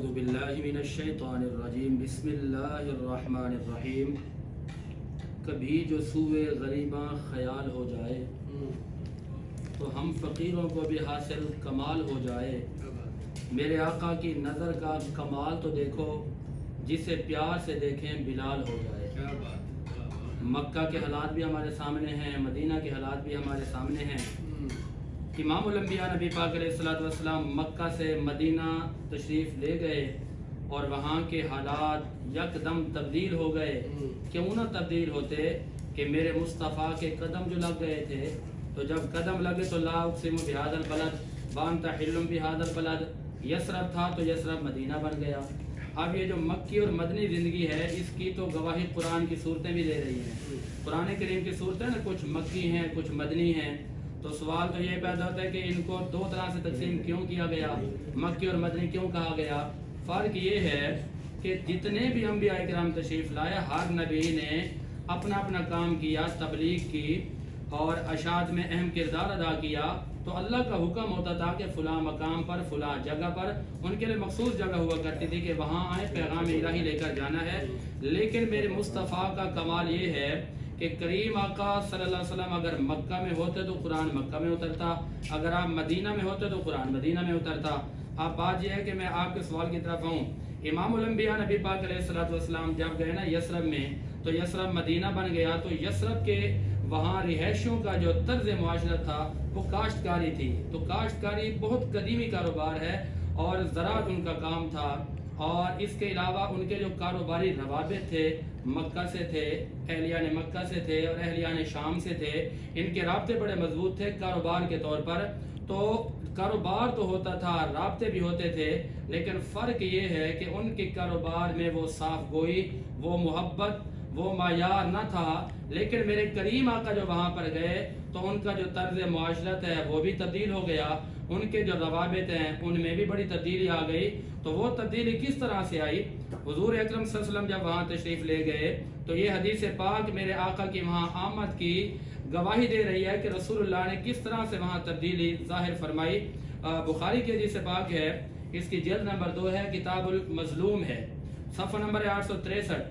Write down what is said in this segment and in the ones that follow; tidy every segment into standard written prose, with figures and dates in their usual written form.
اعوذ باللہ من الشیطان الرجیم بسم اللہ الرحمن الرحیم۔ کبھی جو سوئے غریباں خیال ہو جائے تو ہم فقیروں کو بھی حاصل کمال ہو جائے۔ میرے آقا کی نظر کا کمال تو دیکھو، جسے پیار سے دیکھیں بلال ہو جائے۔ مکہ کے حالات بھی ہمارے سامنے ہیں، مدینہ کے حالات بھی ہمارے سامنے ہیں۔ امام الانبیاء نبی پاک علیہ الصلوۃ والسلام مکہ سے مدینہ تشریف لے گئے اور وہاں کے حالات یکدم تبدیل ہو گئے۔ کیوں نہ تبدیل ہوتے کہ میرے مصطفیٰ کے قدم جو لگ گئے تھے، تو جب قدم لگے تو لا اقسم بہذا البلد وانت حل بہذا البلد، یثرب تھا تو یثرب مدینہ بن گیا۔ اب یہ جو مکی اور مدنی زندگی ہے، اس کی تو گواہی قرآن کی صورتیں بھی دے رہی ہیں۔ قرآن کریم کی صورتیں نا کچھ مکی ہیں کچھ مدنی ہیں، تو سوال تو یہ پیدا ہوتا ہے کہ ان کو دو طرح سے تقسیم کیوں کیا گیا، مکی اور مدنی کیوں کہا گیا؟ فرق یہ ہے کہ جتنے بھی انبیاء کرام تشریف لائے، ہر نبی نے اپنا اپنا کام کیا، تبلیغ کی اور اشاعت میں اہم کردار ادا کیا۔ تو اللہ کا حکم ہوتا تھا کہ فلاں مقام پر فلاں جگہ پر، ان کے لیے مخصوص جگہ ہوا کرتی تھی کہ وہاں آئے، پیغام الہی لے کر جانا ہے۔ لیکن میرے مصطفیٰ کا کمال یہ ہے کہ کریم آقا صلی اللہ علیہ وسلم اگر مکہ میں ہوتے تو قرآن مکہ میں اترتا، اگر آپ مدینہ میں ہوتے تو قرآن مدینہ میں اترتا۔ اب بات یہ ہے کہ میں آپ کے سوال کی طرف آؤں۔ امام الانبیاء نبی پاک علیہ الصلوۃ والسلام جب گئے نا یثرب میں، تو یثرب مدینہ بن گیا۔ تو یثرب کے وہاں رہائشیوں کا جو طرز معاشرت تھا وہ کاشتکاری تھی۔ تو کاشتکاری بہت قدیمی کاروبار ہے اور زراعت ان کا کام تھا، اور اس کے علاوہ ان کے جو کاروباری روابط تھے مکہ سے تھے، اہلیان مکہ سے تھے اور اہلیان شام سے تھے، ان کے رابطے بڑے مضبوط تھے کاروبار کے طور پر۔ تو کاروبار تو ہوتا تھا، رابطے بھی ہوتے تھے، لیکن فرق یہ ہے کہ ان کے کاروبار میں وہ صاف گوئی، وہ محبت، وہ معیار نہ تھا۔ لیکن میرے کریم آقا جو وہاں پر گئے تو ان کا جو طرز معاشرت ہے وہ بھی تبدیل ہو گیا، ان کے جو روابط ہیں ان میں بھی بڑی تبدیلی آ گئی۔ تو وہ تبدیلی کس طرح سے آئی؟ حضور اکرم صلی اللہ علیہ وسلم جب وہاں تشریف لے گئے تو یہ حدیث پاک میرے آقا کی وہاں آمد کی گواہی دے رہی ہے کہ رسول اللہ نے کس طرح سے وہاں تبدیلی ظاہر فرمائی۔ بخاری کی حدیث پاک ہے، اس کی جلد نمبر 2 ہے، کتاب المظلوم ہے، صفحہ نمبر 863،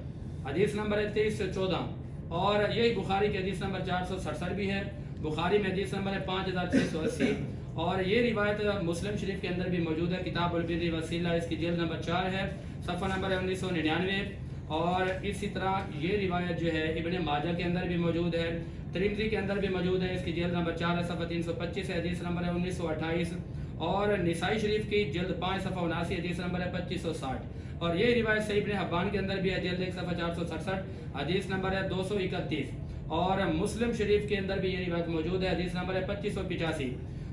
حدیث نمبر 23 سے 14، اور یہی بخاری کی حدیث نمبر 467 بھی ہے۔ بخاری میں حدیث نمبر ہے 5680، اور یہ روایت مسلم شریف کے اندر بھی موجود ہے، کتاب البر وسیلہ، اس کی جلد نمبر 4 ہے، صفحہ نمبر 1999، اور اسی طرح یہ روایت جو ہے ابن ماجہ کے اندر بھی موجود ہے، ترمذی کے اندر بھی موجود ہے، اس کی جلد نمبر 4 ہے، صفحہ 325 ہے، حدیث نمبر ہے 1928، اور نسائی شریف کی جلد 5 صفحہ 79، حدیث نمبر ہے 2560، اور یہ روایت صحیح ابن حبان کے اندر بھی ہے، جلد 1 صفحہ 467، حدیث نمبر ہے 231، اور مسلم شریف کے اندر بھی یہ روایت موجود ہے، حدیث نمبر ہے 2585۔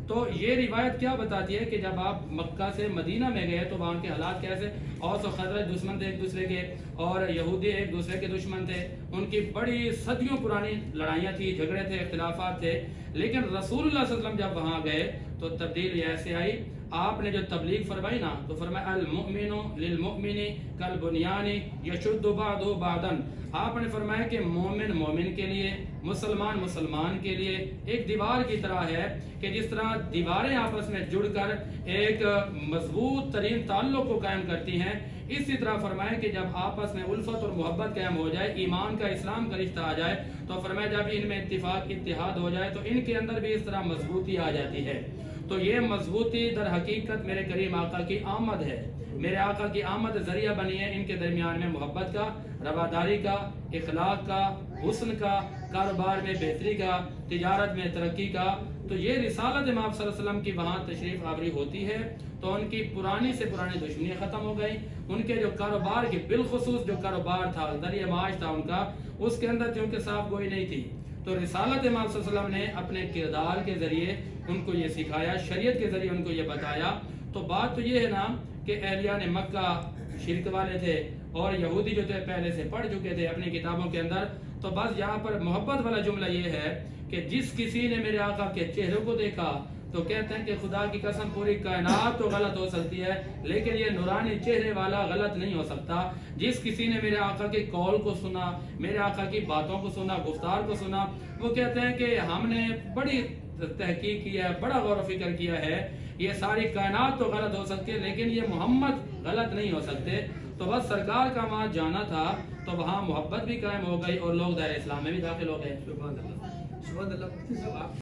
تو یہ روایت کیا بتاتی ہے کہ جب آپ مکہ سے مدینہ میں گئے تو وہاں کے حالات کیسے؟ اوس و خزرج دشمن تھے ایک دوسرے کے، اور یہودی ایک دوسرے کے دشمن تھے، ان کی بڑی صدیوں پرانی لڑائیاں تھیں، جھگڑے تھے، اختلافات تھے۔ لیکن رسول اللہ صلی اللہ علیہ وسلم جب وہاں گئے تو تبدیلی ایسے آئی، آپ نے جو تبلیغ فرمائی نا تو فرمایا المؤمن للمؤمن کالبنیان یشد بعضہ بعضا۔ آپ نے فرمایا کہ مومن مومن کے لیے، مسلمان مسلمان کے لیے ایک دیوار کی طرح ہے، کہ جس طرح دیواریں آپس میں جڑ کر ایک مضبوط ترین تعلق کو قائم کرتی ہیں، اسی طرح فرمایا کہ جب آپس میں الفت اور محبت قائم ہو جائے، ایمان کا اسلام کا رشتہ آ جائے، تو فرمایا جب ان میں اتفاق اتحاد ہو جائے تو ان کے اندر بھی اس طرح مضبوطی آ جاتی ہے۔ تو یہ مضبوطی در حقیقت میرے کریم آقا کی آمد ہے، میرے آقا کی آمد ذریعہ بنی ہے ان کے درمیان میں محبت کا، رواداری کا، اخلاق کا، حسن کا، کاروبار میں بہتری کا، تجارت میں ترقی کا۔ تو یہ رسالت امام صلی اللہ علیہ وسلم کی وہاں تشریف آوری ہوتی ہے تو ان کی پرانی سے پرانی دشمنیاں ختم ہو گئی، ان کے جو کاروبار کی بالخصوص جو کاروبار تھا، ذریعہ معاش تھا ان کا، اس کے اندر چونکہ صاف گوئی نہیں تھی، تو رسالت امام صلی اللہ علیہ وسلم نے اپنے کردار کے ذریعے ان کو یہ سکھایا، شریعت کے ذریعے ان کو یہ بتایا۔ تو بات تو یہ ہے نا کہ اہلیان مکہ شرک والے تھے اور یہودی جو تھے پہلے سے پڑھ چکے تھے اپنی کتابوں کے اندر، تو بس یہاں پر محبت والا جملہ یہ ہے کہ جس کسی نے میرے آقا کے چہرے کو دیکھا تو کہتے ہیں کہ خدا کی قسم پوری کائنات تو غلط ہو سکتی ہے لیکن یہ نورانی چہرے والا غلط نہیں ہو سکتا۔ جس کسی نے میرے آقا کے قول کو سنا، میرے آقا کی باتوں کو سنا، گفتار کو سنا، وہ کہتے ہیں کہ ہم نے بڑی تحقیق کیا ہے، بڑا غور و فکر کیا ہے یہ ساری کائنات تو غلط ہو سکتی ہے لیکن یہ محمد غلط نہیں ہو سکتے. تو بس سرکار کا وہاں جانا تھا تو وہاں محبت بھی قائم ہو گئی اور لوگ دائرہ اسلام میں بھی داخل ہو گئے. سبحان اللہ. سبحان اللہ.